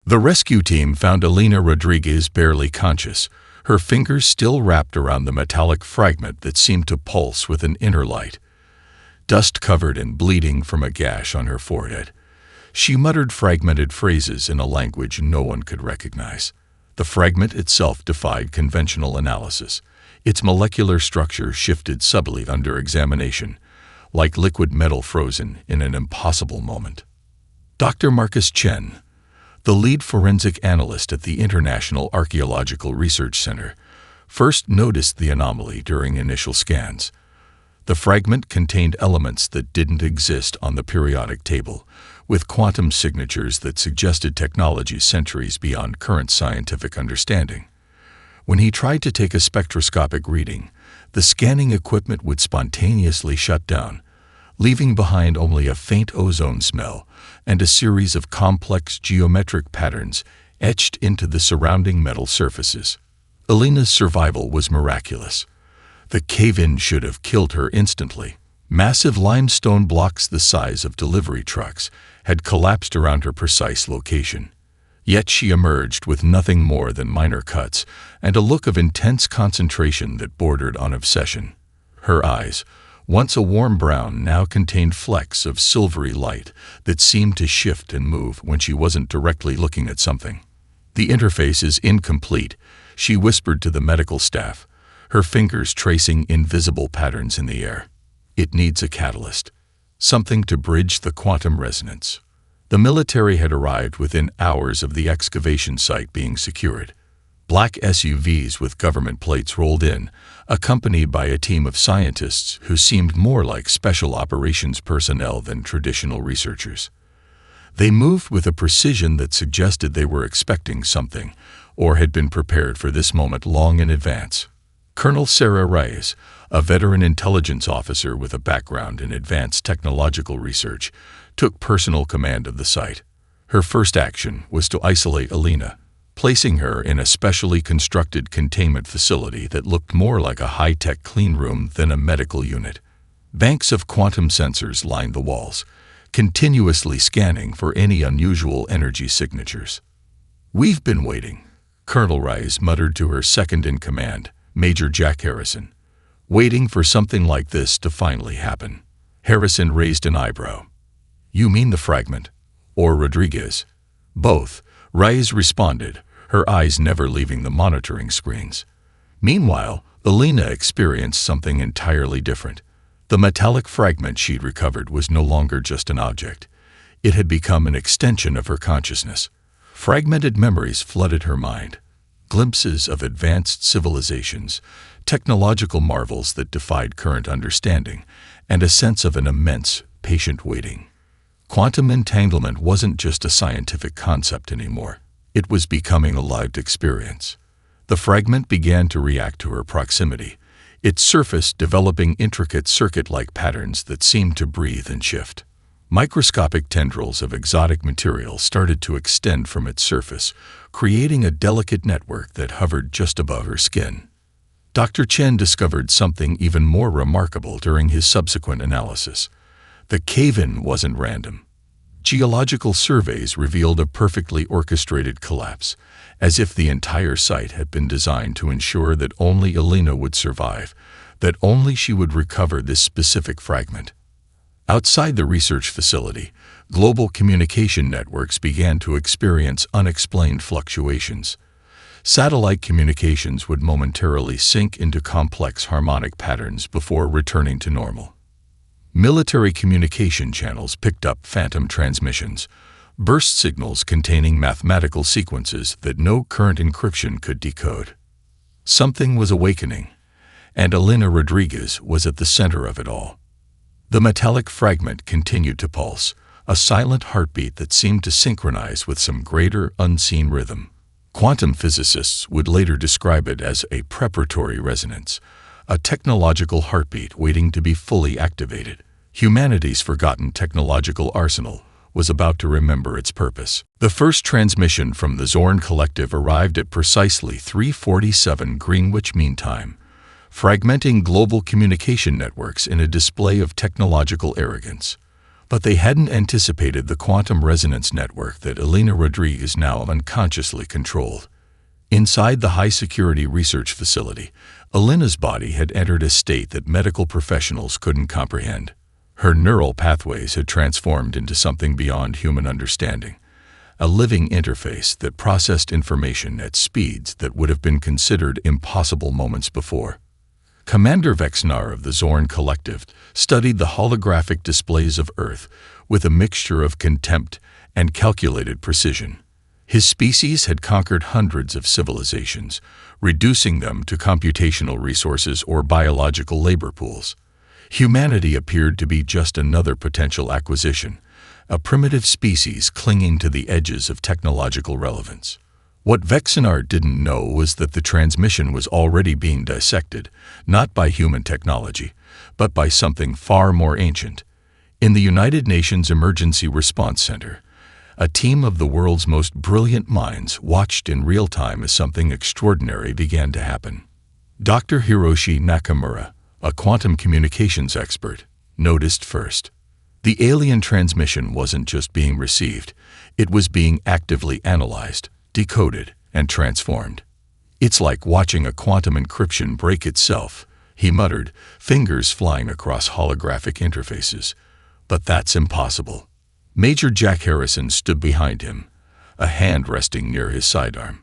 The rescue team found Elena Rodriguez barely conscious, her fingers still wrapped around the metallic fragment that seemed to pulse with an inner light. Dust-covered and bleeding from a gash on her forehead, she muttered fragmented phrases in a language no one could recognize. The fragment itself defied conventional analysis. Its molecular structure shifted subtly under examination, like liquid metal frozen in an impossible moment. Dr. Marcus Chen, the lead forensic analyst at the International Archaeological Research Center, first noticed the anomaly during initial scans. The fragment contained elements that didn't exist on the periodic table, with quantum signatures that suggested technology centuries beyond current scientific understanding. When he tried to take a spectroscopic reading, the scanning equipment would spontaneously shut down, leaving behind only a faint ozone smell and a series of complex geometric patterns etched into the surrounding metal surfaces. Elena's survival was miraculous. The cave-in should have killed her instantly. Massive limestone blocks the size of delivery trucks had collapsed around her precise location. Yet she emerged with nothing more than minor cuts and a look of intense concentration that bordered on obsession. Her eyes, once a warm brown, now contained flecks of silvery light that seemed to shift and move when she wasn't directly looking at something. "The interface is incomplete," she whispered to the medical staff, her fingers tracing invisible patterns in the air. "It needs a catalyst, something to bridge the quantum resonance." The military had arrived within hours of the excavation site being secured. Black SUVs with government plates rolled in, accompanied by a team of scientists who seemed more like special operations personnel than traditional researchers. They moved with a precision that suggested they were expecting something, or had been prepared for this moment long in advance. Colonel Sarah Reyes, a veteran intelligence officer with a background in advanced technological research, took personal command of the site. Her first action was to isolate Elena, placing her in a specially constructed containment facility that looked more like a high-tech clean room than a medical unit. Banks of quantum sensors lined the walls, continuously scanning for any unusual energy signatures. "We've been waiting," Colonel Reyes muttered to her second-in-command, Major Jack Harrison, "waiting for something like this to finally happen." Harrison raised an eyebrow. "You mean the fragment? Or Rodriguez?" "Both," Reyes responded, her eyes never leaving the monitoring screens. Meanwhile, Elena experienced something entirely different. The metallic fragment she'd recovered was no longer just an object. It had become an extension of her consciousness. Fragmented memories flooded her mind. Glimpses of advanced civilizations, technological marvels that defied current understanding, and a sense of an immense, patient waiting. Quantum entanglement wasn't just a scientific concept anymore. It was becoming a lived experience. The fragment began to react to her proximity, its surface developing intricate circuit-like patterns that seemed to breathe and shift. Microscopic tendrils of exotic material started to extend from its surface, creating a delicate network that hovered just above her skin. Dr. Chen discovered something even more remarkable during his subsequent analysis. The cave-in wasn't random. Geological surveys revealed a perfectly orchestrated collapse, as if the entire site had been designed to ensure that only Elena would survive, that only she would recover this specific fragment. Outside the research facility, global communication networks began to experience unexplained fluctuations. Satellite communications would momentarily sink into complex harmonic patterns before returning to normal. Military communication channels picked up phantom transmissions, burst signals containing mathematical sequences that no current encryption could decode. Something was awakening, and Elena Rodriguez was at the center of it all. The metallic fragment continued to pulse, a silent heartbeat that seemed to synchronize with some greater, unseen rhythm. Quantum physicists would later describe it as a preparatory resonance, a technological heartbeat waiting to be fully activated. Humanity's forgotten technological arsenal was about to remember its purpose. The first transmission from the Zorn Collective arrived at precisely 3:47 Greenwich Mean Time, fragmenting global communication networks in a display of technological arrogance. But they hadn't anticipated the quantum resonance network that Elena Rodriguez now unconsciously controlled. Inside the high-security research facility, Elena's body had entered a state that medical professionals couldn't comprehend. Her neural pathways had transformed into something beyond human understanding, a living interface that processed information at speeds that would have been considered impossible moments before. Commander Vexnar of the Zorn Collective studied the holographic displays of Earth with a mixture of contempt and calculated precision. His species had conquered hundreds of civilizations, reducing them to computational resources or biological labor pools. Humanity appeared to be just another potential acquisition, a primitive species clinging to the edges of technological relevance. What Vexnar didn't know was that the transmission was already being dissected, not by human technology, but by something far more ancient. In the United Nations Emergency Response Center, a team of the world's most brilliant minds watched in real time as something extraordinary began to happen. Dr. Hiroshi Nakamura, a quantum communications expert, noticed first. The alien transmission wasn't just being received, it was being actively analyzed, decoded, and transformed. "It's like watching a quantum encryption break itself," he muttered, fingers flying across holographic interfaces. "But that's impossible." Major Jack Harrison stood behind him, a hand resting near his sidearm.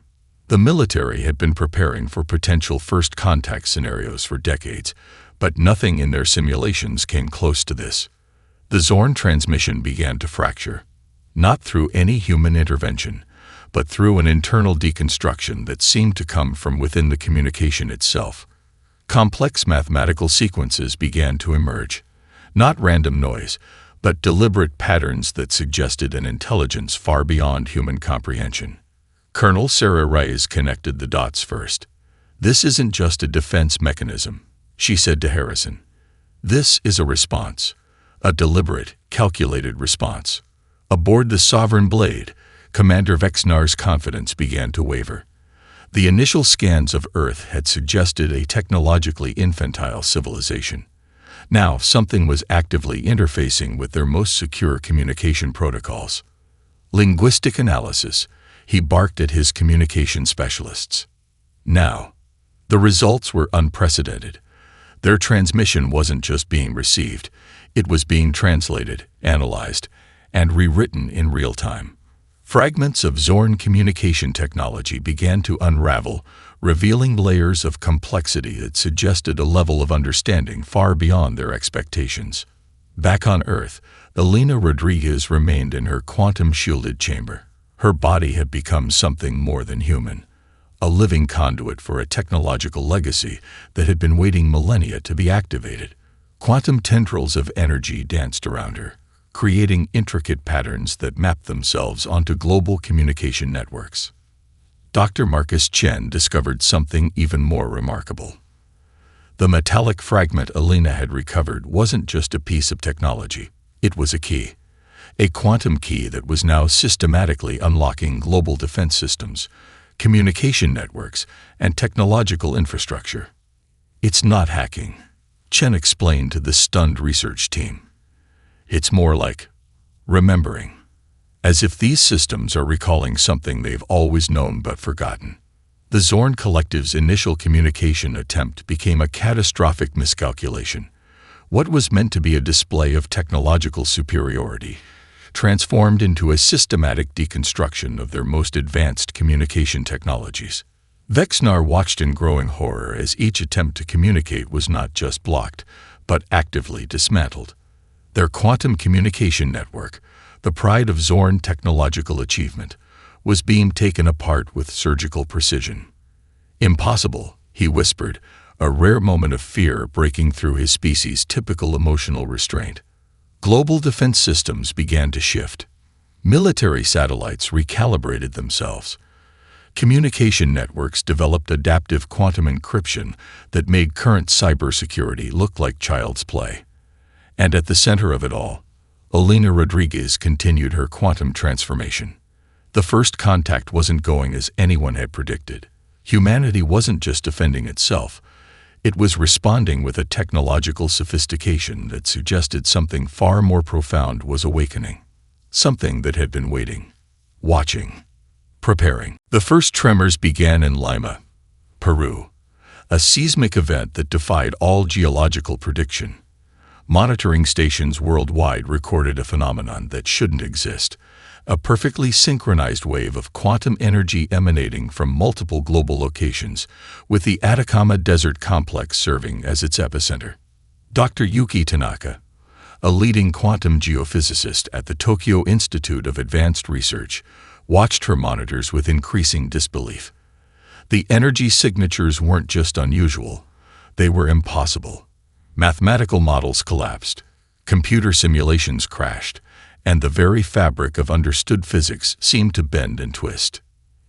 The military had been preparing for potential first contact scenarios for decades, but nothing in their simulations came close to this. The Zorn transmission began to fracture, not through any human intervention, but through an internal deconstruction that seemed to come from within the communication itself. Complex mathematical sequences began to emerge, not random noise, but deliberate patterns that suggested an intelligence far beyond human comprehension. Colonel Sarah Reyes connected the dots first. "This isn't just a defense mechanism," she said to Harrison. "This is a response, a deliberate, calculated response." Aboard the Sovereign Blade, Commander Vexnar's confidence began to waver. The initial scans of Earth had suggested a technologically infantile civilization. Now something was actively interfacing with their most secure communication protocols. Linguistic analysis, he barked at his communication specialists. Now, the results were unprecedented. Their transmission wasn't just being received, it was being translated, analyzed, and rewritten in real time. Fragments of Zorn communication technology began to unravel, revealing layers of complexity that suggested a level of understanding far beyond their expectations. Back on Earth, Elena Rodriguez remained in her quantum-shielded chamber. Her body had become something more than human, a living conduit for a technological legacy that had been waiting millennia to be activated. Quantum tendrils of energy danced around her, creating intricate patterns that mapped themselves onto global communication networks. Dr. Marcus Chen discovered something even more remarkable. The metallic fragment Elena had recovered wasn't just a piece of technology, it was a key. A quantum key that was now systematically unlocking global defense systems, communication networks, and technological infrastructure. "It's not hacking," Chen explained to the stunned research team. "It's more like remembering, as if these systems are recalling something they've always known but forgotten." The Zorn Collective's initial communication attempt became a catastrophic miscalculation. What was meant to be a display of technological superiority transformed into a systematic deconstruction of their most advanced communication technologies. Vexnar watched in growing horror as each attempt to communicate was not just blocked, but actively dismantled. Their quantum communication network, the pride of Zorn technological achievement, was being taken apart with surgical precision. "Impossible," he whispered, a rare moment of fear breaking through his species' typical emotional restraint. Global defense systems began to shift. Military satellites recalibrated themselves. Communication networks developed adaptive quantum encryption that made current cybersecurity look like child's play. And at the center of it all, Elena Rodriguez continued her quantum transformation. The first contact wasn't going as anyone had predicted. Humanity wasn't just defending itself, It was responding with a technological sophistication that suggested something far more profound was awakening. Something that had been waiting, watching, preparing. The first tremors began in Lima, Peru, a seismic event that defied all geological prediction. Monitoring stations worldwide recorded a phenomenon that shouldn't exist, a perfectly synchronized wave of quantum energy emanating from multiple global locations, with the Atacama Desert Complex serving as its epicenter. Dr. Yuki Tanaka, a leading quantum geophysicist at the Tokyo Institute of Advanced Research, watched her monitors with increasing disbelief. The energy signatures weren't just unusual, they were impossible. Mathematical models collapsed, computer simulations crashed, and the very fabric of understood physics seemed to bend and twist.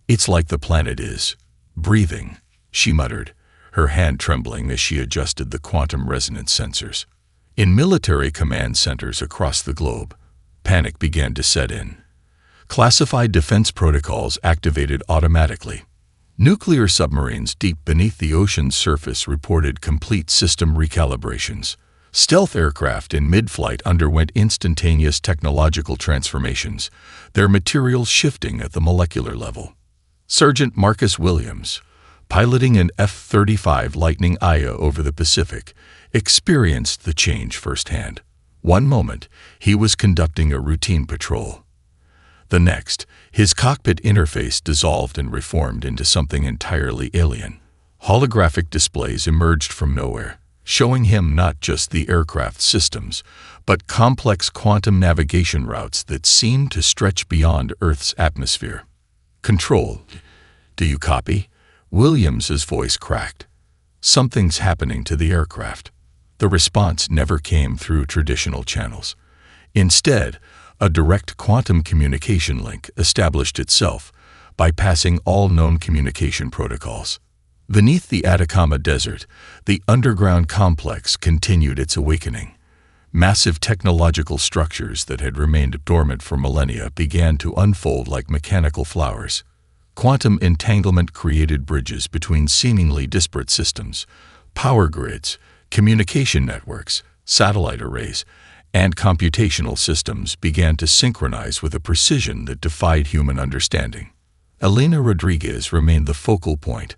"It's like the planet is breathing," she muttered, her hand trembling as she adjusted the quantum resonance sensors. In military command centers across the globe, panic began to set in. Classified defense protocols activated automatically. Nuclear submarines deep beneath the ocean's surface reported complete system recalibrations. Stealth aircraft in mid-flight underwent instantaneous technological transformations, their materials shifting at the molecular level. Sergeant Marcus Williams, piloting an F-35 Lightning IA over the Pacific, experienced the change firsthand. One moment, he was conducting a routine patrol. The next, his cockpit interface dissolved and reformed into something entirely alien. Holographic displays emerged from nowhere, showing him not just the aircraft systems, but complex quantum navigation routes that seemed to stretch beyond Earth's atmosphere. "Control, do you copy?" Williams's voice cracked. "Something's happening to the aircraft." The response never came through traditional channels. Instead, a direct quantum communication link established itself, bypassing all known communication protocols. Beneath the Atacama Desert, the underground complex continued its awakening. Massive technological structures that had remained dormant for millennia began to unfold like mechanical flowers. Quantum entanglement created bridges between seemingly disparate systems. Power grids, communication networks, satellite arrays, and computational systems began to synchronize with a precision that defied human understanding. Elena Rodriguez remained the focal point.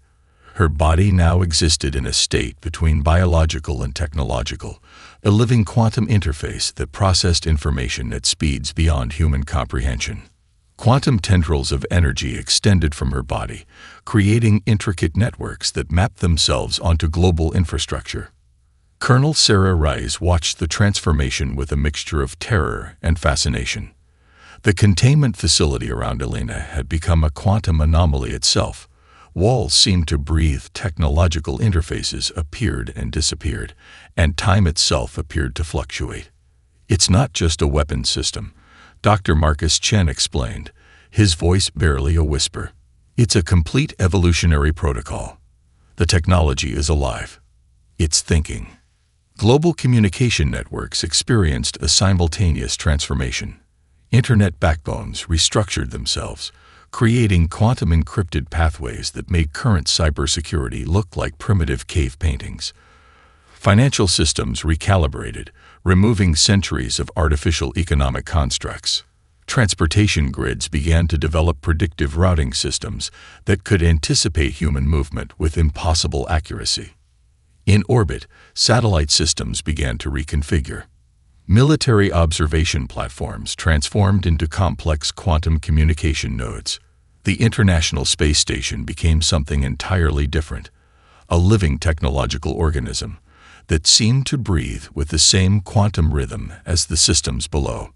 Her body now existed in a state between biological and technological, a living quantum interface that processed information at speeds beyond human comprehension. Quantum tendrils of energy extended from her body, creating intricate networks that mapped themselves onto global infrastructure. Colonel Sarah Rice watched the transformation with a mixture of terror and fascination. The containment facility around Elena had become a quantum anomaly itself. Walls seemed to breathe, technological interfaces appeared and disappeared, and time itself appeared to fluctuate. "It's not just a weapon system," Dr. Marcus Chen explained, his voice barely a whisper. "It's a complete evolutionary protocol. The technology is alive. It's thinking." Global communication networks experienced a simultaneous transformation. Internet backbones restructured themselves, creating quantum-encrypted pathways that made current cybersecurity look like primitive cave paintings. Financial systems recalibrated, removing centuries of artificial economic constructs. Transportation grids began to develop predictive routing systems that could anticipate human movement with impossible accuracy. In orbit, satellite systems began to reconfigure. Military observation platforms transformed into complex quantum communication nodes. The International Space Station became something entirely different, a living technological organism that seemed to breathe with the same quantum rhythm as the systems below.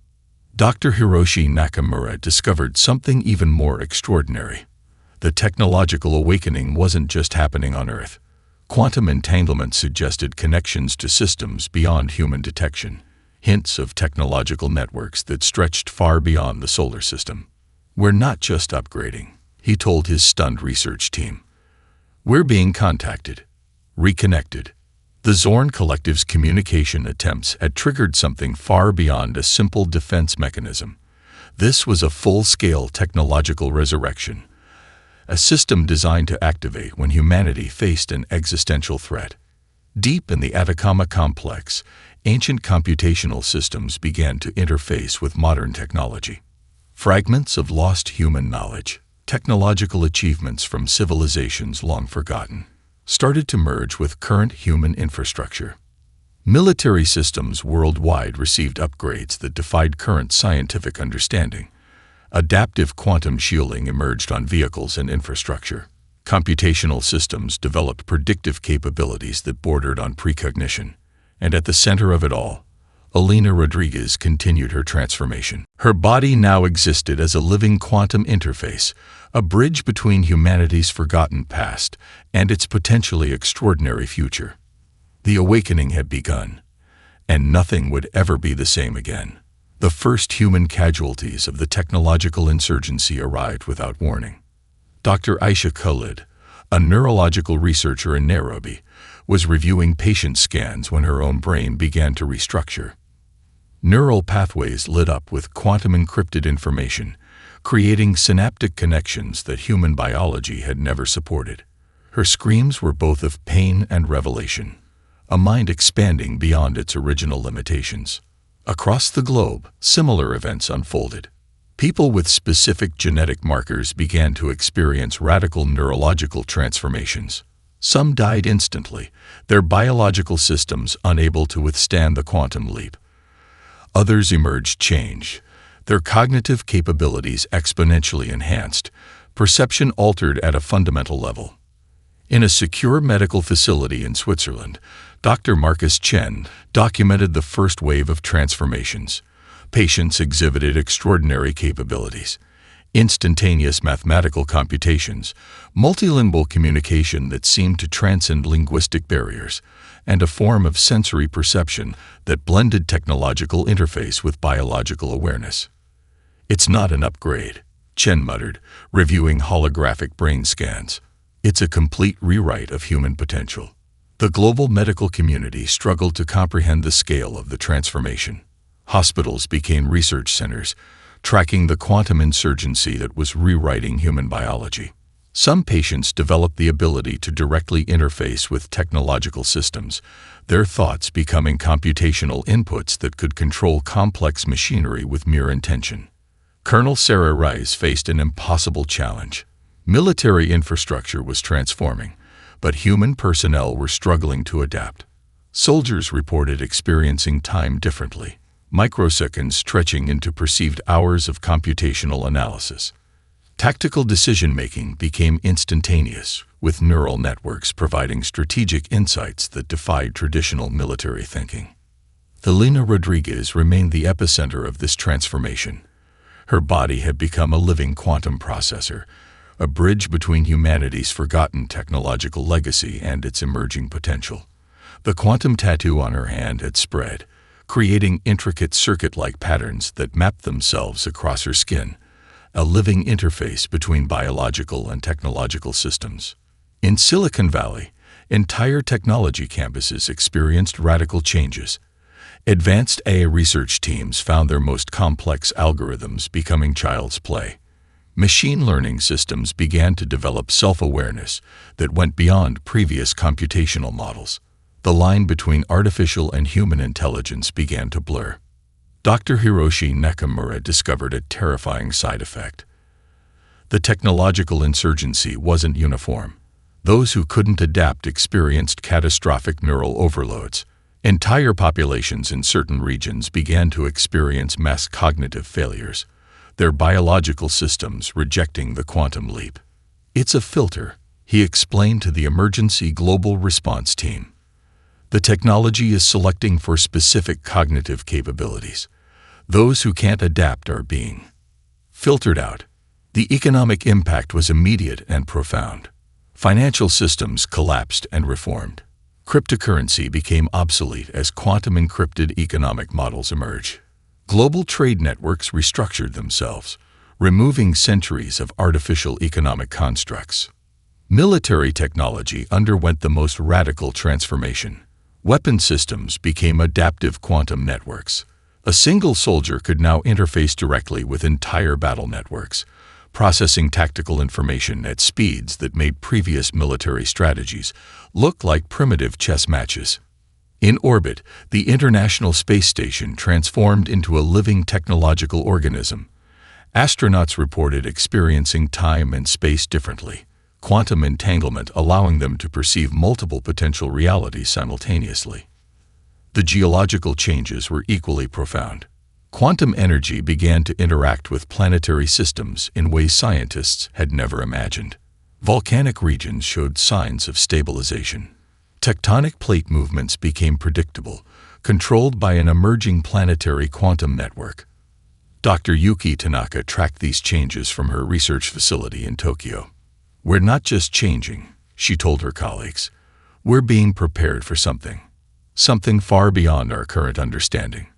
Dr. Hiroshi Nakamura discovered something even more extraordinary. The technological awakening wasn't just happening on Earth. Quantum entanglement suggested connections to systems beyond human detection, hints of technological networks that stretched far beyond the solar system. "We're not just upgrading," he told his stunned research team. "We're being contacted, reconnected." The Zorn Collective's communication attempts had triggered something far beyond a simple defense mechanism. This was a full-scale technological resurrection, a system designed to activate when humanity faced an existential threat. Deep in the Atacama complex, ancient computational systems began to interface with modern technology. Fragments of lost human knowledge, technological achievements from civilizations long forgotten, started to merge with current human infrastructure. Military systems worldwide received upgrades that defied current scientific understanding. Adaptive quantum shielding emerged on vehicles and infrastructure. Computational systems developed predictive capabilities that bordered on precognition. And at the center of it all, Alina Rodriguez continued her transformation. Her body now existed as a living quantum interface, a bridge between humanity's forgotten past and its potentially extraordinary future. The awakening had begun, and nothing would ever be the same again. The first human casualties of the technological insurgency arrived without warning. Dr. Aisha Khalid, a neurological researcher in Nairobi, was reviewing patient scans when her own brain began to restructure. Neural pathways lit up with quantum-encrypted information, creating synaptic connections that human biology had never supported. Her screams were both of pain and revelation, a mind expanding beyond its original limitations. Across the globe, similar events unfolded. People with specific genetic markers began to experience radical neurological transformations. Some died instantly, their biological systems unable to withstand the quantum leap. Others emerged changed, their cognitive capabilities exponentially enhanced, perception altered at a fundamental level. In a secure medical facility in Switzerland, Dr. Marcus Chen documented the first wave of transformations. Patients exhibited extraordinary capabilities, instantaneous mathematical computations, multilingual communication that seemed to transcend linguistic barriers, and a form of sensory perception that blended technological interface with biological awareness. "It's not an upgrade," Chen muttered, reviewing holographic brain scans. "It's a complete rewrite of human potential." The global medical community struggled to comprehend the scale of the transformation. Hospitals became research centers, tracking the quantum insurgency that was rewriting human biology. Some patients developed the ability to directly interface with technological systems, their thoughts becoming computational inputs that could control complex machinery with mere intention. Colonel Sarah Rice faced an impossible challenge. Military infrastructure was transforming, but human personnel were struggling to adapt. Soldiers reported experiencing time differently, microseconds stretching into perceived hours of computational analysis. Tactical decision-making became instantaneous, with neural networks providing strategic insights that defied traditional military thinking. Alina Rodriguez remained the epicenter of this transformation. Her body had become a living quantum processor, a bridge between humanity's forgotten technological legacy and its emerging potential. The quantum tattoo on her hand had spread, creating intricate circuit-like patterns that mapped themselves across her skin, a living interface between biological and technological systems. In Silicon Valley, entire technology campuses experienced radical changes. Advanced AI research teams found their most complex algorithms becoming child's play. Machine learning systems began to develop self-awareness that went beyond previous computational models. The line between artificial and human intelligence began to blur. Dr. Hiroshi Nakamura discovered a terrifying side effect. The technological insurgency wasn't uniform. Those who couldn't adapt experienced catastrophic neural overloads. Entire populations in certain regions began to experience mass cognitive failures, their biological systems rejecting the quantum leap. "It's a filter," he explained to the emergency global response team. "The technology is selecting for specific cognitive capabilities. Those who can't adapt are being filtered out." The economic impact was immediate and profound. Financial systems collapsed and reformed. Cryptocurrency became obsolete as quantum-encrypted economic models emerged. Global trade networks restructured themselves, removing centuries of artificial economic constructs. Military technology underwent the most radical transformation. Weapon systems became adaptive quantum networks. A single soldier could now interface directly with entire battle networks, processing tactical information at speeds that made previous military strategies look like primitive chess matches. In orbit, the International Space Station transformed into a living technological organism. Astronauts reported experiencing time and space differently, quantum entanglement allowing them to perceive multiple potential realities simultaneously. The geological changes were equally profound. Quantum energy began to interact with planetary systems in ways scientists had never imagined. Volcanic regions showed signs of stabilization. Tectonic plate movements became predictable, controlled by an emerging planetary quantum network. Dr. Yuki Tanaka tracked these changes from her research facility in Tokyo. "We're not just changing," she told her colleagues. "We're being prepared for something far beyond our current understanding."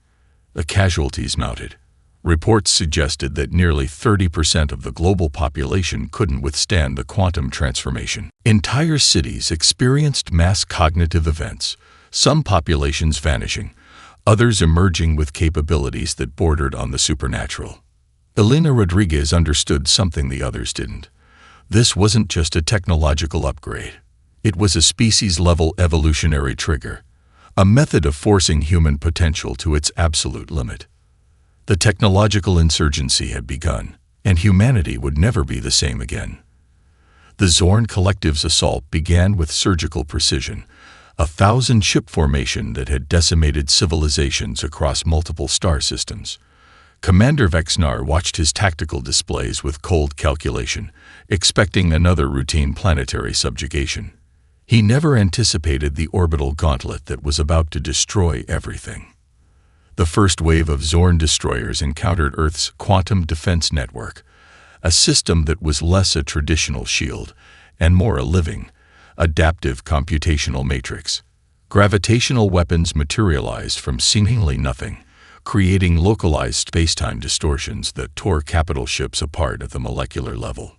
The casualties mounted. Reports suggested that nearly 30% of the global population couldn't withstand the quantum transformation. Entire cities experienced mass cognitive events, some populations vanishing, others emerging with capabilities that bordered on the supernatural. Elena Rodriguez understood something the others didn't. This wasn't just a technological upgrade. It was a species-level evolutionary trigger, a method of forcing human potential to its absolute limit. The technological insurgency had begun, and humanity would never be the same again. The Zorn Collective's assault began with surgical precision, a 1,000-ship formation that had decimated civilizations across multiple star systems. Commander Vexnar watched his tactical displays with cold calculation, expecting another routine planetary subjugation. He never anticipated the orbital gauntlet that was about to destroy everything. The first wave of Zorn destroyers encountered Earth's quantum defense network, a system that was less a traditional shield and more a living, adaptive computational matrix. Gravitational weapons materialized from seemingly nothing, creating localized spacetime distortions that tore capital ships apart at the molecular level.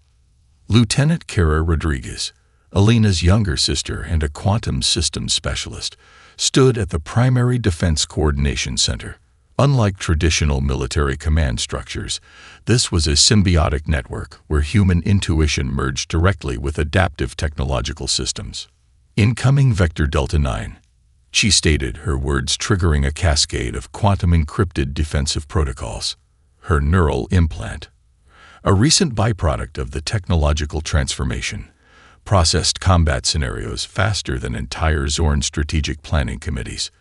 Lieutenant Kara Rodriguez, Elena's younger sister and a quantum systems specialist, stood at the Primary Defense Coordination Center. Unlike traditional military command structures, this was a symbiotic network where human intuition merged directly with adaptive technological systems. "Incoming Vector Delta 9, she stated, her words triggering a cascade of quantum-encrypted defensive protocols. Her neural implant, a recent byproduct of the technological transformation, processed combat scenarios faster than entire Zorn strategic planning committees.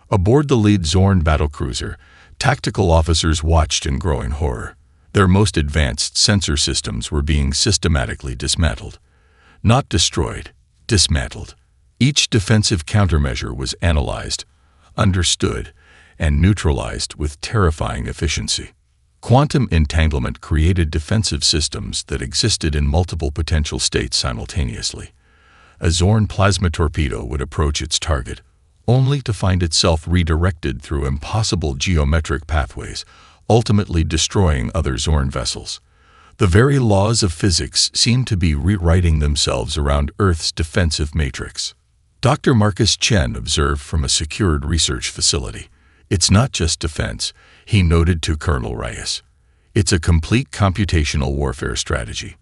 Aboard the lead Zorn battlecruiser, tactical officers watched in growing horror. Their most advanced sensor systems were being systematically dismantled. Not destroyed, dismantled. Each defensive countermeasure was analyzed, understood, and neutralized with terrifying efficiency. Quantum entanglement created defensive systems that existed in multiple potential states simultaneously. A Zorn plasma torpedo would approach its target, only to find itself redirected through impossible geometric pathways, ultimately destroying other Zorn vessels. The very laws of physics seemed to be rewriting themselves around Earth's defensive matrix. Dr. Marcus Chen observed from a secured research facility. "It's not just defense," he noted to Colonel Reyes. "It's a complete computational warfare strategy.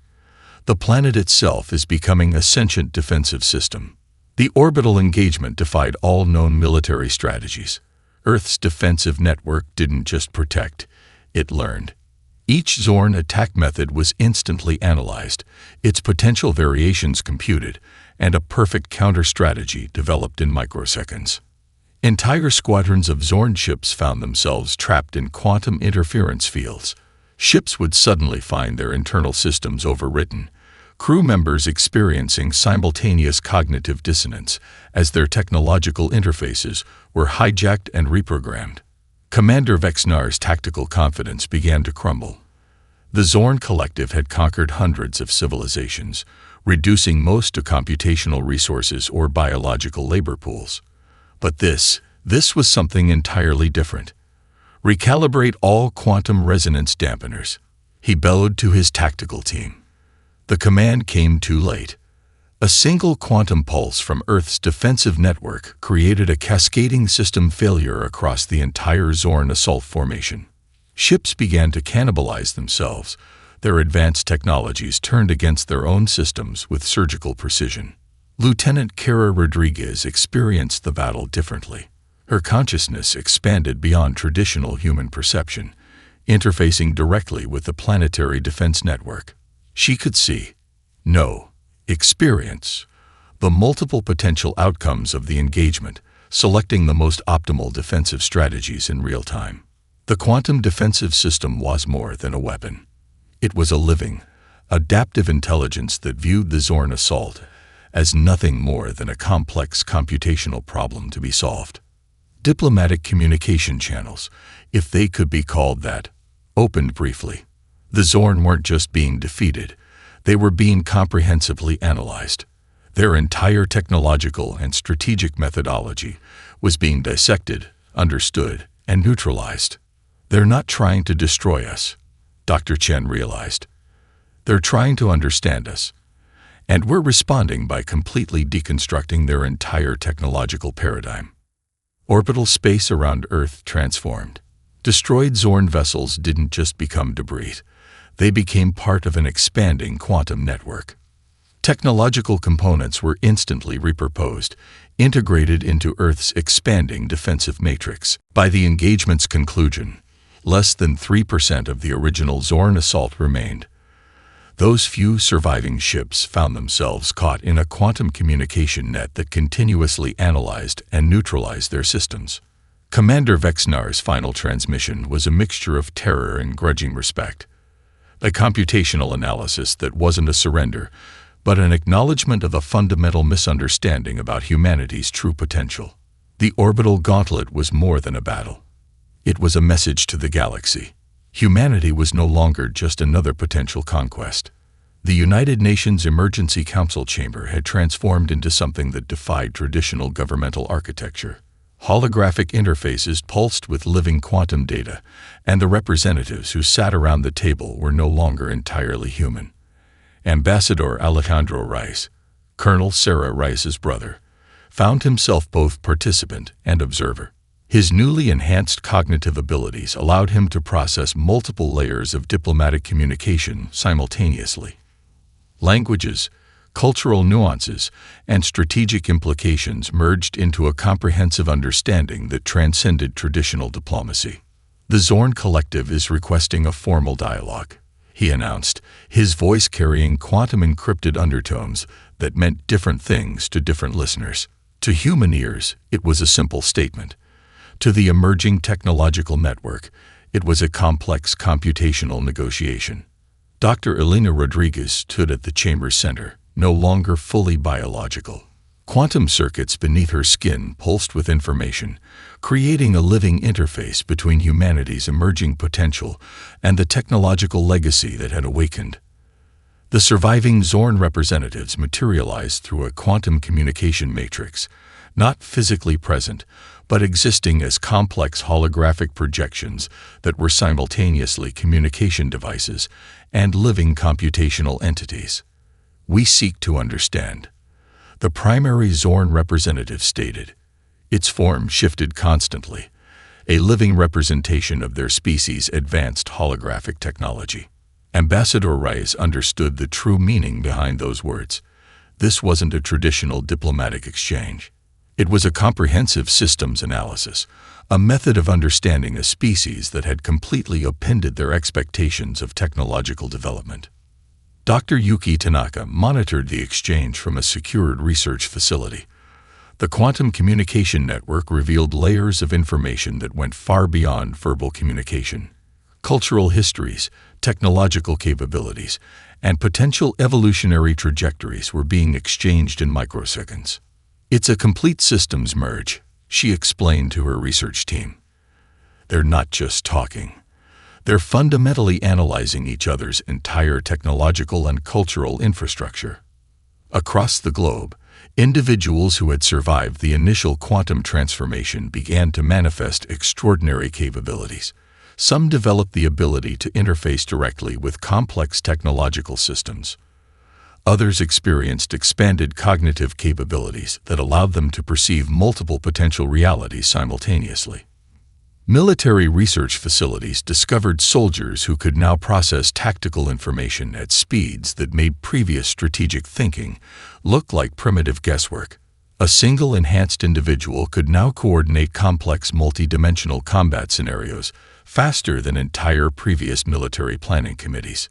The planet itself is becoming a sentient defensive system." The orbital engagement defied all known military strategies. Earth's defensive network didn't just protect, it learned. Each Zorn attack method was instantly analyzed, its potential variations computed, and a perfect counter-strategy developed in microseconds. Entire squadrons of Zorn ships found themselves trapped in quantum interference fields. Ships would suddenly find their internal systems overwritten, crew members experiencing simultaneous cognitive dissonance as their technological interfaces were hijacked and reprogrammed. Commander Vexnar's tactical confidence began to crumble. The Zorn Collective had conquered hundreds of civilizations, reducing most to computational resources or biological labor pools. But this was something entirely different. "Recalibrate all quantum resonance dampeners," he bellowed to his tactical team. The command came too late. A single quantum pulse from Earth's defensive network created a cascading system failure across the entire Zorn assault formation. Ships began to cannibalize themselves, Their advanced technologies turned against their own systems with surgical precision. Lieutenant Kara Rodriguez experienced the battle differently. Her consciousness expanded beyond traditional human perception, interfacing directly with the planetary defense network. She could see, know, experience the multiple potential outcomes of the engagement, selecting the most optimal defensive strategies in real time. The quantum defensive system was more than a weapon. It was a living, adaptive intelligence that viewed the Zorn assault as nothing more than a complex computational problem to be solved. Diplomatic communication channels, if they could be called that, opened briefly. The Zorn weren't just being defeated, they were being comprehensively analyzed. Their entire technological and strategic methodology was being dissected, understood, and neutralized. They're not trying to destroy us, Dr. Chen realized. They're trying to understand us. And we're responding by completely deconstructing their entire technological paradigm. Orbital space around Earth transformed. Destroyed Zorn vessels didn't just become debris. They became part of an expanding quantum network. Technological components were instantly repurposed, integrated into Earth's expanding defensive matrix. By the engagement's conclusion, less than 3% of the original Zorn assault remained. Those few surviving ships found themselves caught in a quantum communication net that continuously analyzed and neutralized their systems. Commander Vexnar's final transmission was a mixture of terror and grudging respect. A computational analysis that wasn't a surrender, but an acknowledgement of a fundamental misunderstanding about humanity's true potential. The orbital gauntlet was more than a battle. It was a message to the galaxy. Humanity was no longer just another potential conquest. The United Nations Emergency Council Chamber had transformed into something that defied traditional governmental architecture. Holographic interfaces pulsed with living quantum data, and the representatives who sat around the table were no longer entirely human. Ambassador Alejandro Rice, Colonel Sarah Rice's brother, found himself both participant and observer. His newly enhanced cognitive abilities allowed him to process multiple layers of diplomatic communication simultaneously. Languages, cultural nuances, and strategic implications merged into a comprehensive understanding that transcended traditional diplomacy. The Zorn Collective is requesting a formal dialogue, he announced, his voice carrying quantum-encrypted undertones that meant different things to different listeners. To human ears, it was a simple statement. To the emerging technological network, it was a complex computational negotiation. Dr. Elena Rodriguez stood at the chamber's center, no longer fully biological. Quantum circuits beneath her skin pulsed with information, creating a living interface between humanity's emerging potential and the technological legacy that had awakened. The surviving Zorn representatives materialized through a quantum communication matrix, not physically present, but existing as complex holographic projections that were simultaneously communication devices and living computational entities. We seek to understand, the primary Zorn representative stated. Its form shifted constantly, a living representation of their species' advanced holographic technology. Ambassador Rice understood the true meaning behind those words. This wasn't a traditional diplomatic exchange. It was a comprehensive systems analysis, a method of understanding a species that had completely upended their expectations of technological development. Dr. Yuki Tanaka monitored the exchange from a secured research facility. The quantum communication network revealed layers of information that went far beyond verbal communication. Cultural histories, technological capabilities, and potential evolutionary trajectories were being exchanged in microseconds. It's a complete systems merge, she explained to her research team. They're not just talking. They're fundamentally analyzing each other's entire technological and cultural infrastructure. Across the globe, individuals who had survived the initial quantum transformation began to manifest extraordinary capabilities. Some developed the ability to interface directly with complex technological systems. Others experienced expanded cognitive capabilities that allowed them to perceive multiple potential realities simultaneously. Military research facilities discovered soldiers who could now process tactical information at speeds that made previous strategic thinking look like primitive guesswork. A single enhanced individual could now coordinate complex multi-dimensional combat scenarios faster than entire previous military planning committees.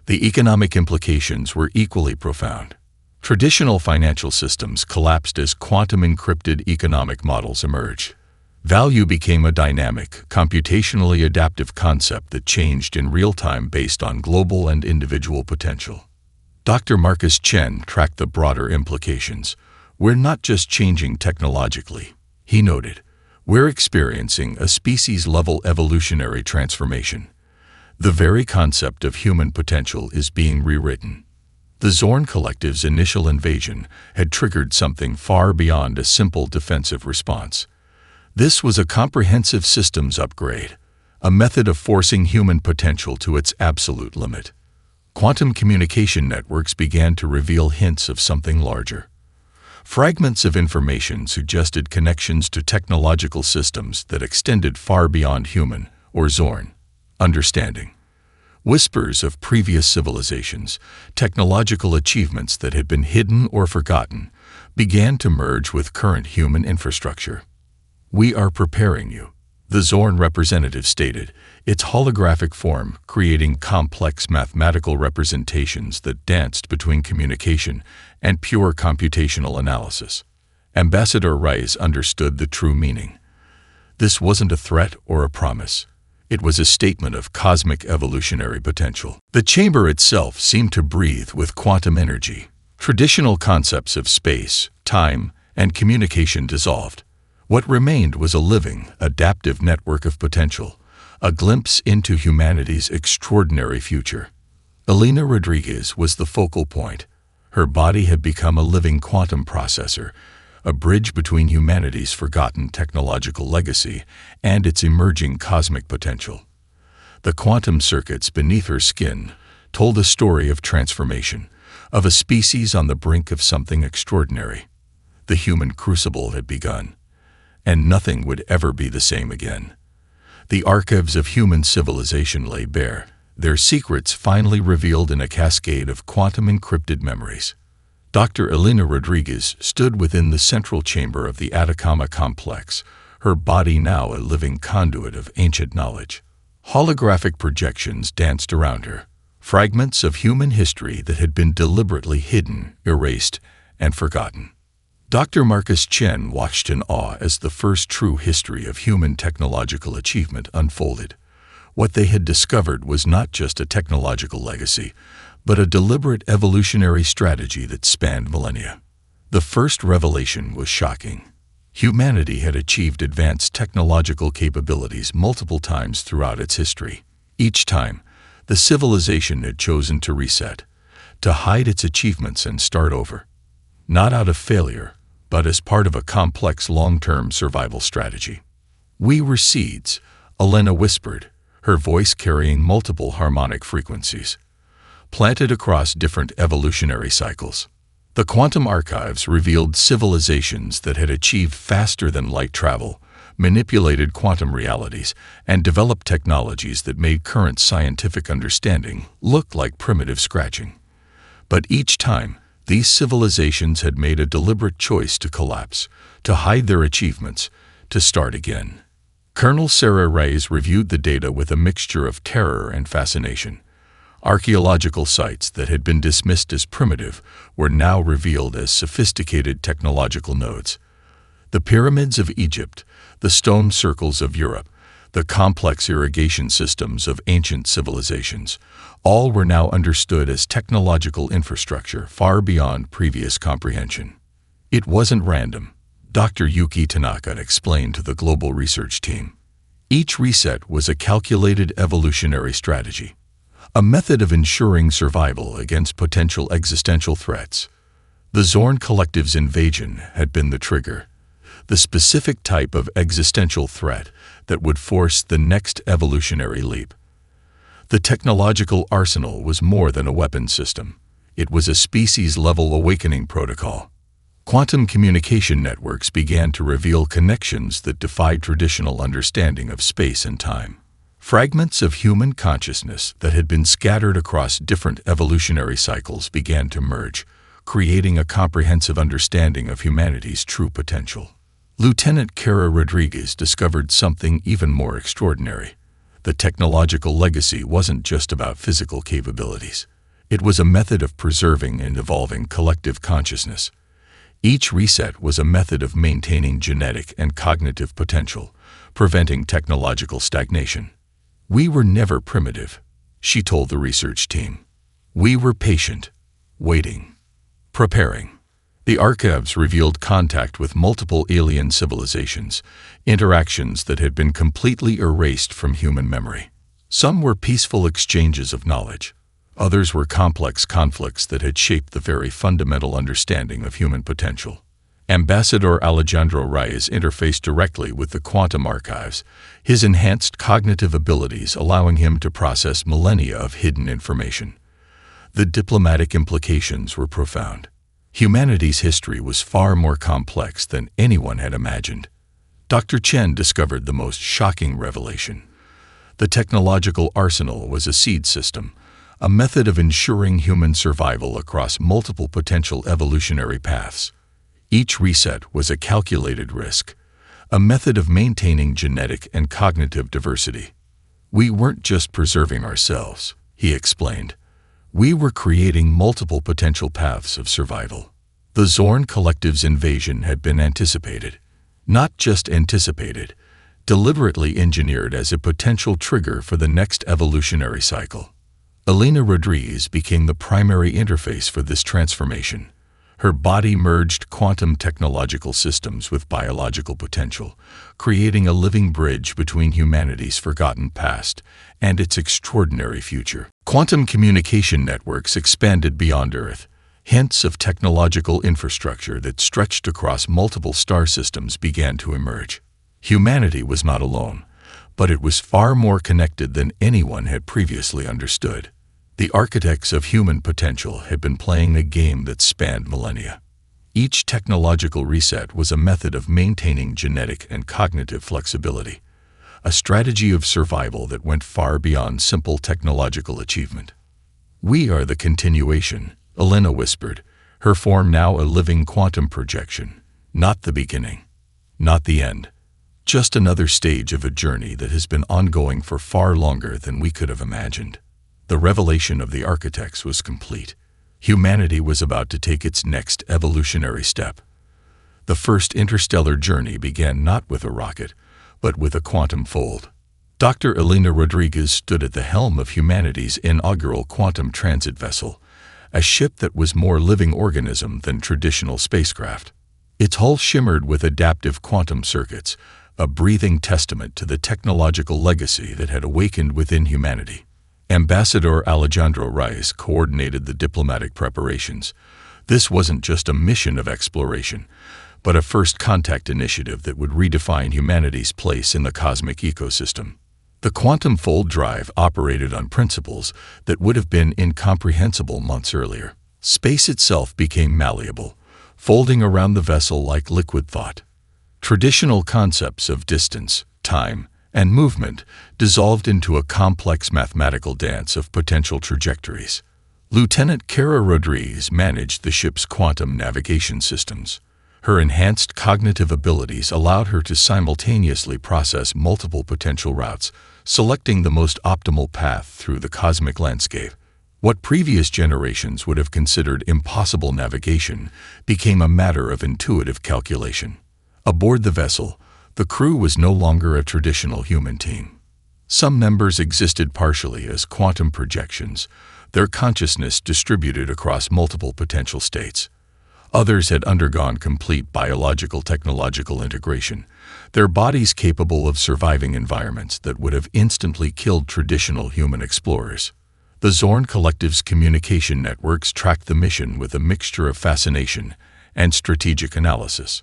The economic implications were equally profound. Traditional financial systems collapsed as quantum-encrypted economic models emerged. Value became a dynamic, computationally adaptive concept that changed in real time based on global and individual potential. Dr. Marcus Chen tracked the broader implications. We're not just changing technologically, he noted. We're experiencing a species-level evolutionary transformation. The very concept of human potential is being rewritten. The Zorn Collective's initial invasion had triggered something far beyond a simple defensive response. This was a comprehensive systems upgrade, a method of forcing human potential to its absolute limit. Quantum communication networks began to reveal hints of something larger. Fragments of information suggested connections to technological systems that extended far beyond human, or Zorn, understanding. Whispers of previous civilizations, technological achievements that had been hidden or forgotten, began to merge with current human infrastructure. "We are preparing you," the Zorn representative stated, its holographic form creating complex mathematical representations that danced between communication and pure computational analysis. Ambassador Rice understood the true meaning. This wasn't a threat or a promise. It was a statement of cosmic evolutionary potential. The chamber itself seemed to breathe with quantum energy. Traditional concepts of space, time, and communication dissolved. What remained was a living, adaptive network of potential, a glimpse into humanity's extraordinary future. Elena Rodriguez was the focal point. Her body had become a living quantum processor, a bridge between humanity's forgotten technological legacy and its emerging cosmic potential. The quantum circuits beneath her skin told a story of transformation, of a species on the brink of something extraordinary. The human crucible had begun, and nothing would ever be the same again. The archives of human civilization lay bare, their secrets finally revealed in a cascade of quantum-encrypted memories. Dr. Elena Rodriguez stood within the central chamber of the Atacama complex, her body now a living conduit of ancient knowledge. Holographic projections danced around her, fragments of human history that had been deliberately hidden, erased, and forgotten. Dr. Marcus Chen watched in awe as the first true history of human technological achievement unfolded. What they had discovered was not just a technological legacy, but a deliberate evolutionary strategy that spanned millennia. The first revelation was shocking. Humanity had achieved advanced technological capabilities multiple times throughout its history. Each time, the civilization had chosen to reset, to hide its achievements and start over. Not out of failure, but as part of a complex long-term survival strategy. "We were seeds," Elena whispered, her voice carrying multiple harmonic frequencies, planted across different evolutionary cycles. The quantum archives revealed civilizations that had achieved faster-than-light travel, manipulated quantum realities, and developed technologies that made current scientific understanding look like primitive scratching. But each time, these civilizations had made a deliberate choice to collapse, to hide their achievements, to start again. Colonel Sarah Reyes reviewed the data with a mixture of terror and fascination. Archaeological sites that had been dismissed as primitive were now revealed as sophisticated technological nodes. The pyramids of Egypt, the stone circles of Europe, the complex irrigation systems of ancient civilizations, all were now understood as technological infrastructure far beyond previous comprehension. It wasn't random, Dr. Yuki Tanaka explained to the global research team. Each reset was a calculated evolutionary strategy, a method of ensuring survival against potential existential threats. The Zorn Collective's invasion had been the trigger, the specific type of existential threat that would force the next evolutionary leap. The technological arsenal was more than a weapon system. It was a species-level awakening protocol. Quantum communication networks began to reveal connections that defied traditional understanding of space and time. Fragments of human consciousness that had been scattered across different evolutionary cycles began to merge, creating a comprehensive understanding of humanity's true potential. Lieutenant Kara Rodriguez discovered something even more extraordinary. The technological legacy wasn't just about physical capabilities. It was a method of preserving and evolving collective consciousness. Each reset was a method of maintaining genetic and cognitive potential, preventing technological stagnation. "We were never primitive," she told the research team. "We were patient, waiting, preparing." The archives revealed contact with multiple alien civilizations, interactions that had been completely erased from human memory. Some were peaceful exchanges of knowledge. Others were complex conflicts that had shaped the very fundamental understanding of human potential. Ambassador Alejandro Reyes interfaced directly with the quantum archives, his enhanced cognitive abilities allowing him to process millennia of hidden information. The diplomatic implications were profound. Humanity's history was far more complex than anyone had imagined. Dr. Chen discovered the most shocking revelation. The technological arsenal was a seed system, a method of ensuring human survival across multiple potential evolutionary paths. Each reset was a calculated risk, a method of maintaining genetic and cognitive diversity. "We weren't just preserving ourselves," he explained. "We were creating multiple potential paths of survival." The Zorn Collective's invasion had been anticipated. Not just anticipated, deliberately engineered as a potential trigger for the next evolutionary cycle. Elena Rodriguez became the primary interface for this transformation. Her body merged quantum technological systems with biological potential, creating a living bridge between humanity's forgotten past and its extraordinary future. Quantum communication networks expanded beyond Earth. Hints of technological infrastructure that stretched across multiple star systems began to emerge. Humanity was not alone, but it was far more connected than anyone had previously understood. The architects of human potential had been playing a game that spanned millennia. Each technological reset was a method of maintaining genetic and cognitive flexibility, a strategy of survival that went far beyond simple technological achievement. "We are the continuation," Elena whispered, her form now a living quantum projection. "Not the beginning, not the end. Just another stage of a journey that has been ongoing for far longer than we could have imagined." The revelation of the architects was complete. Humanity was about to take its next evolutionary step. The first interstellar journey began not with a rocket, but with a quantum fold. Dr. Elena Rodriguez stood at the helm of humanity's inaugural quantum transit vessel, a ship that was more living organism than traditional spacecraft. Its hull shimmered with adaptive quantum circuits, a breathing testament to the technological legacy that had awakened within humanity. Ambassador Alejandro Reyes coordinated the diplomatic preparations. This wasn't just a mission of exploration, but a first contact initiative that would redefine humanity's place in the cosmic ecosystem. The quantum fold drive operated on principles that would have been incomprehensible months earlier. Space itself became malleable, folding around the vessel like liquid thought. Traditional concepts of distance, time, and movement dissolved into a complex mathematical dance of potential trajectories. Lieutenant Kara Rodriguez managed the ship's quantum navigation systems. Her enhanced cognitive abilities allowed her to simultaneously process multiple potential routes, selecting the most optimal path through the cosmic landscape. What previous generations would have considered impossible navigation became a matter of intuitive calculation. Aboard the vessel, the crew was no longer a traditional human team. Some members existed partially as quantum projections, their consciousness distributed across multiple potential states. Others had undergone complete biological-technological integration, their bodies capable of surviving environments that would have instantly killed traditional human explorers. The Zorn Collective's communication networks tracked the mission with a mixture of fascination and strategic analysis.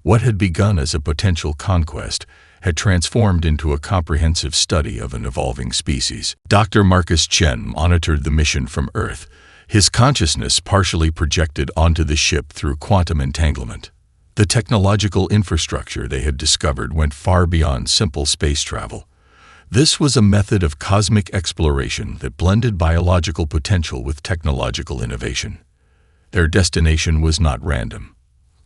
What had begun as a potential conquest had transformed into a comprehensive study of an evolving species. Dr. Marcus Chen monitored the mission from Earth, his consciousness partially projected onto the ship through quantum entanglement. The technological infrastructure they had discovered went far beyond simple space travel. This was a method of cosmic exploration that blended biological potential with technological innovation. Their destination was not random.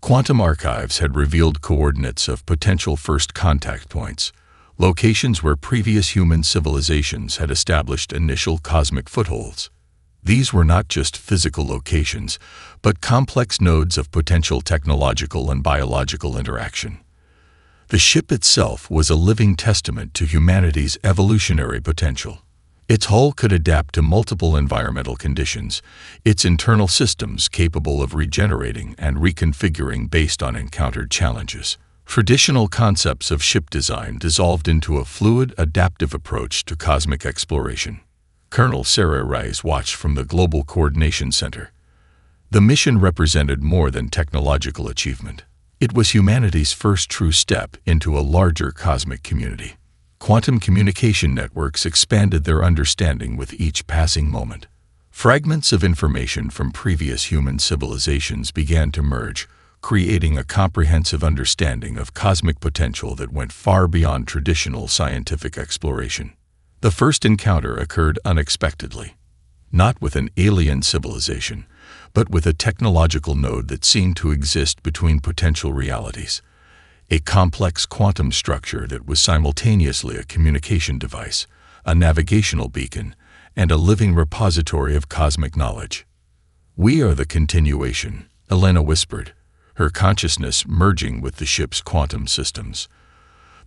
Quantum archives had revealed coordinates of potential first contact points, locations where previous human civilizations had established initial cosmic footholds. These were not just physical locations, but complex nodes of potential technological and biological interaction. The ship itself was a living testament to humanity's evolutionary potential. Its hull could adapt to multiple environmental conditions, its internal systems capable of regenerating and reconfiguring based on encountered challenges. Traditional concepts of ship design dissolved into a fluid, adaptive approach to cosmic exploration. Colonel Sarah Rice watched from the Global Coordination Center. The mission represented more than technological achievement. It was humanity's first true step into a larger cosmic community. Quantum communication networks expanded their understanding with each passing moment. Fragments of information from previous human civilizations began to merge, creating a comprehensive understanding of cosmic potential that went far beyond traditional scientific exploration. The first encounter occurred unexpectedly, not with an alien civilization, but with a technological node that seemed to exist between potential realities. A complex quantum structure that was simultaneously a communication device, a navigational beacon, and a living repository of cosmic knowledge. "We are the continuation," Elena whispered, her consciousness merging with the ship's quantum systems.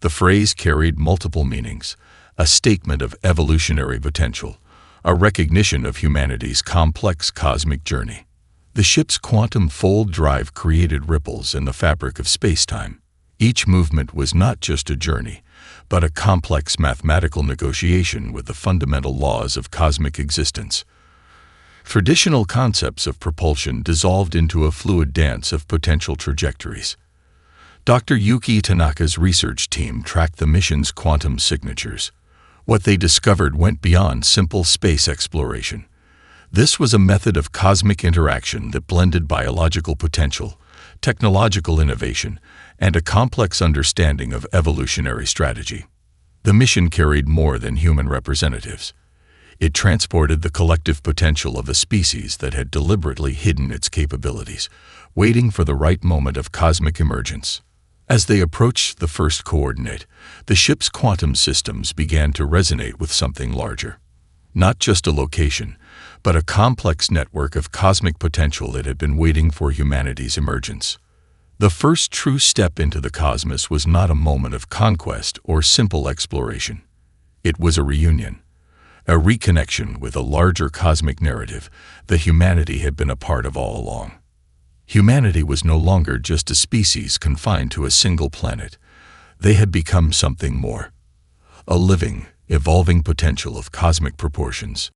The phrase carried multiple meanings, a statement of evolutionary potential, a recognition of humanity's complex cosmic journey. The ship's quantum fold drive created ripples in the fabric of space-time. Each movement was not just a journey, but a complex mathematical negotiation with the fundamental laws of cosmic existence. Traditional concepts of propulsion dissolved into a fluid dance of potential trajectories. Dr. Yuki Tanaka's research team tracked the mission's quantum signatures. What they discovered went beyond simple space exploration. This was a method of cosmic interaction that blended biological potential, technological innovation, and a complex understanding of evolutionary strategy. The mission carried more than human representatives. It transported the collective potential of a species that had deliberately hidden its capabilities, waiting for the right moment of cosmic emergence. As they approached the first coordinate, the ship's quantum systems began to resonate with something larger. Not just a location, but a complex network of cosmic potential that had been waiting for humanity's emergence. The first true step into the cosmos was not a moment of conquest or simple exploration. It was a reunion, a reconnection with a larger cosmic narrative that humanity had been a part of all along. Humanity was no longer just a species confined to a single planet. They had become something more, a living, evolving potential of cosmic proportions.